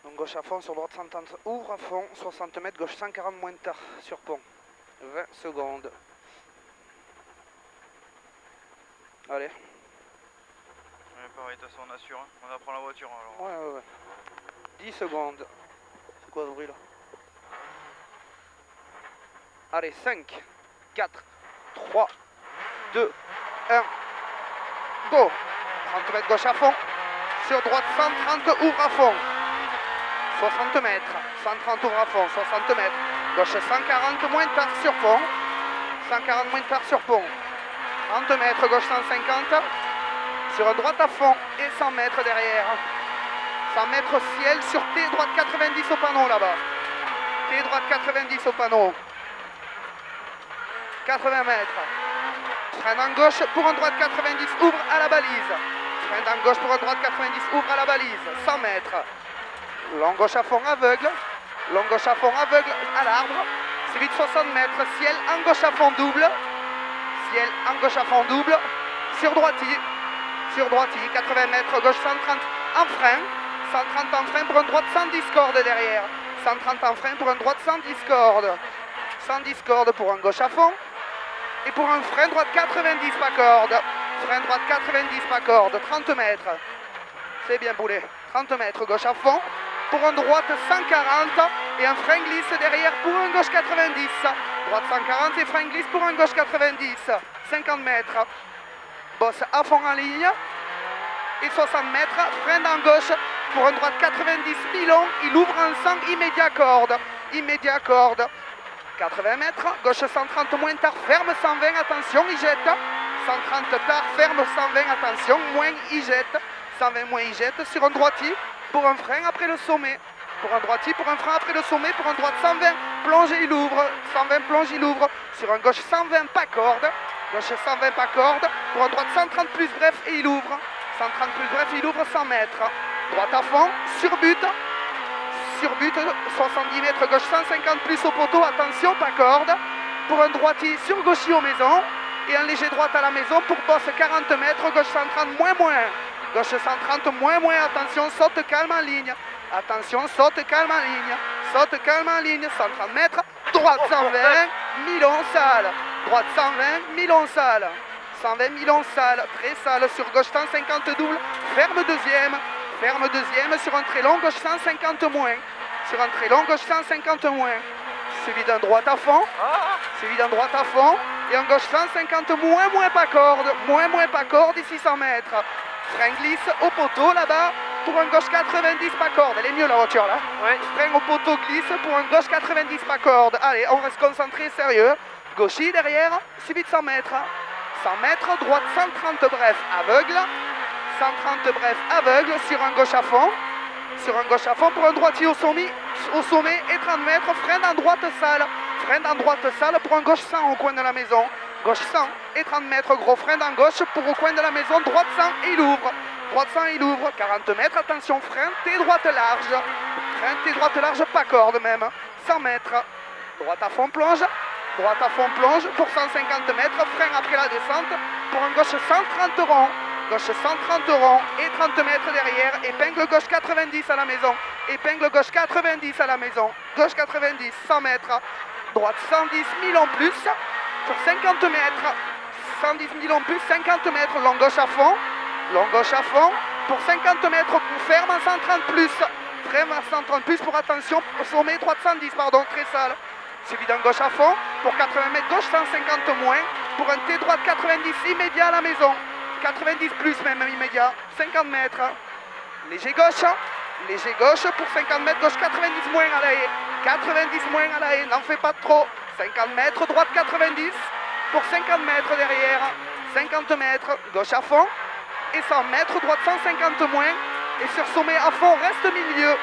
Donc gauche à fond, sur droite 130, ouvre à fond, 60 mètres, gauche 140 moins de tard, sur pont. 20 secondes. Allez. Ouais, pareil, de toute façon on assure, hein. On apprend la voiture alors. Ouais. 10 secondes. C'est quoi ce bruit là? Allez, 5, 4, 3, 2, 1, go. 30 mètres gauche à fond. Sur droite 130, ouvre à fond. 60 mètres, 130 ouvre à fond, 60 mètres. Gauche 140 moins tard sur pont. 140 moins tard sur pont. 30 mètres, gauche 150. Sur droite à fond et 100 mètres derrière. 100 mètres ciel sur T, droite 90 au panneau là-bas. T, droite 90 au panneau. 80 mètres. Freine en gauche pour un droite 90, ouvre à la balise. Freine en gauche pour un droite 90, ouvre à la balise. 100 mètres. Long gauche à fond aveugle. Long gauche à fond aveugle à l'arbre. Suivi de 60 mètres. Ciel en gauche à fond double. Ciel en gauche à fond double. Sur droitier. Sur droitier. 80 mètres. Gauche 130 en frein. 130 en frein pour un droite sans discorde derrière. 130 en frein pour un droite sans discorde. Sans discorde pour un gauche à fond. Et pour un frein droite 90 pas corde. Frein droite 90 pas corde. 30 mètres. C'est bien poulet. 30 mètres gauche à fond. Pour un droite 140 et un frein glisse derrière pour un gauche 90. Droite 140 et frein glisse pour un gauche 90. 50 mètres. Bosse à fond en ligne. Et 60 mètres. Frein en gauche pour un droite 90 mi-long. Il ouvre en 100 immédiat corde. Immédiat corde. 80 mètres. Gauche 130 moins tard. Ferme 120. Attention, il jette. 130 tard. Ferme 120. Attention, moins il jette. 120 moins il jette sur un droitier. Pour un frein après le sommet. Pour un droitier, pour un frein après le sommet. Pour un droite 120, plonge et il ouvre. 120, plonge, il ouvre. Sur un gauche 120, pas corde. Gauche 120, pas corde. Pour un droite 130 plus bref et il ouvre. 130 plus bref, il ouvre 100 mètres. Droite à fond, sur but. Sur but, 70 mètres, gauche 150 plus au poteau. Attention, pas corde. Pour un droitier sur gauchis aux maisons. Et un léger droite à la maison pour bosse 40 mètres. Gauche 130, moins. Gauche 130, moins, attention, saute calme en ligne. Attention, saute calme en ligne. Saute calme en ligne, 130 mètres. Droite 120, mi-long sale. Droite 120, mi-long sale. 120, mi-long sale, très sale. Sur gauche 150 double, ferme deuxième. Ferme deuxième sur un très long, gauche 150 moins. Sur un très long, gauche 150 moins. Suivi d'un droite à fond. Suivi d'un droite à fond. Et en gauche 150 moins pas corde. Moins pas corde, ici 100 mètres. Frein glisse au poteau là-bas pour un gauche 90 pas corde. Elle est mieux la voiture là. Ouais. Frein au poteau glisse pour un gauche 90 pas corde. Allez, on reste concentré, sérieux. Gauchis derrière, suivi de 100 mètres. 100 mètres, droite 130 bref, aveugle. 130 bref, aveugle sur un gauche à fond. Sur un gauche à fond pour un droitier au sommet et 30 mètres. Frein en droite sale. Frein en droite sale pour un gauche 100 au coin de la maison. Gauche 100 et 30 mètres, gros frein en gauche pour au coin de la maison, droite 100 et il ouvre. Droite 100 il ouvre, 40 mètres, attention, frein, T droite large. Frein, T droite large, pas corde même. 100 mètres, droite à fond plonge. Droite à fond plonge pour 150 mètres, frein après la descente pour un gauche 130 rond. Gauche 130 rond et 30 mètres derrière, épingle gauche 90 à la maison. Épingle gauche 90 à la maison. Gauche 90, 100 mètres. Droite 110 000 en plus. Sur 50 mètres, 110 000 en plus, 50 mètres, long gauche à fond, pour 50 mètres, ferme à 130 plus, freine à 130 plus pour attention, au sommet, droite 110, pardon, très sale, suivi d'un gauche à fond, pour 80 mètres, gauche 150 moins, pour un T droite 90 immédiat à la maison, 90 plus même immédiat, 50 mètres, léger gauche pour 50 mètres, gauche 90 moins à la haie, 90 moins à la haie, n'en fais pas trop. 50 mètres, droite 90 pour 50 mètres derrière, 50 mètres, gauche à fond et 100 mètres, droite 150 moins et sur sommet à fond, reste milieu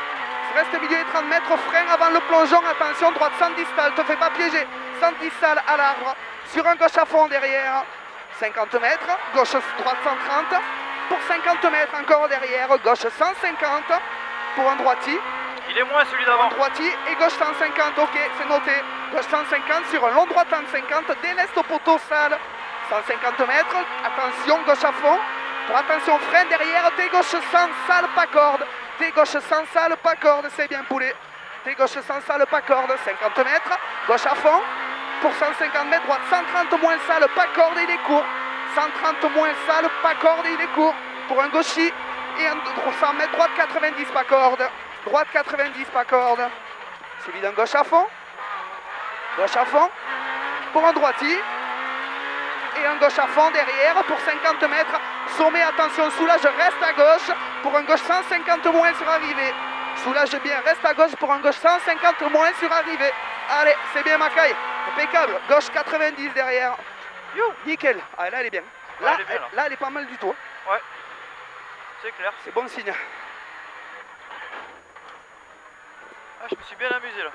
et 30 mètres, frein avant le plongeon, attention, droite 110 sale, te fais pas piéger, 110 sale à l'arbre, sur un gauche à fond derrière, 50 mètres, gauche droite 130 pour 50 mètres encore derrière, gauche 150 pour un droitier. Il est moins celui d'avant. Droitier et gauche 150, ok, c'est noté. Gauche 150 sur un long droite 150, déleste au poteau sale. 150 mètres, attention, gauche à fond. Pour attention, frein derrière, T gauche 100, sale, pas corde. T'es gauche sans salle, pas corde, c'est bien poulet. T'es gauche sans salle, pas corde, 50 mètres. Gauche à fond, pour 150 mètres, droite 130 moins salle, pas corde, il est court. 130 moins salle, pas corde, il est court. Pour un gauchis, et un 100 mètres, droite 90, pas corde. Droite 90, pas corde. Suivi d'un gauche à fond. Gauche à fond. Pour un droitier. Et un gauche à fond derrière pour 50 mètres. Sommet, attention, soulage, reste à gauche. Pour un gauche 150 moins sur arrivée. Soulage bien, reste à gauche pour un gauche 150 moins sur arrivée. Allez, c'est bien Macaille. Impeccable. Gauche 90 derrière. Yo, nickel. Ah, là, elle est bien. Là, elle est bien, là. Elle est pas mal du tout. Ouais. C'est clair. C'est bon signe. Ah, je me suis bien amusé là.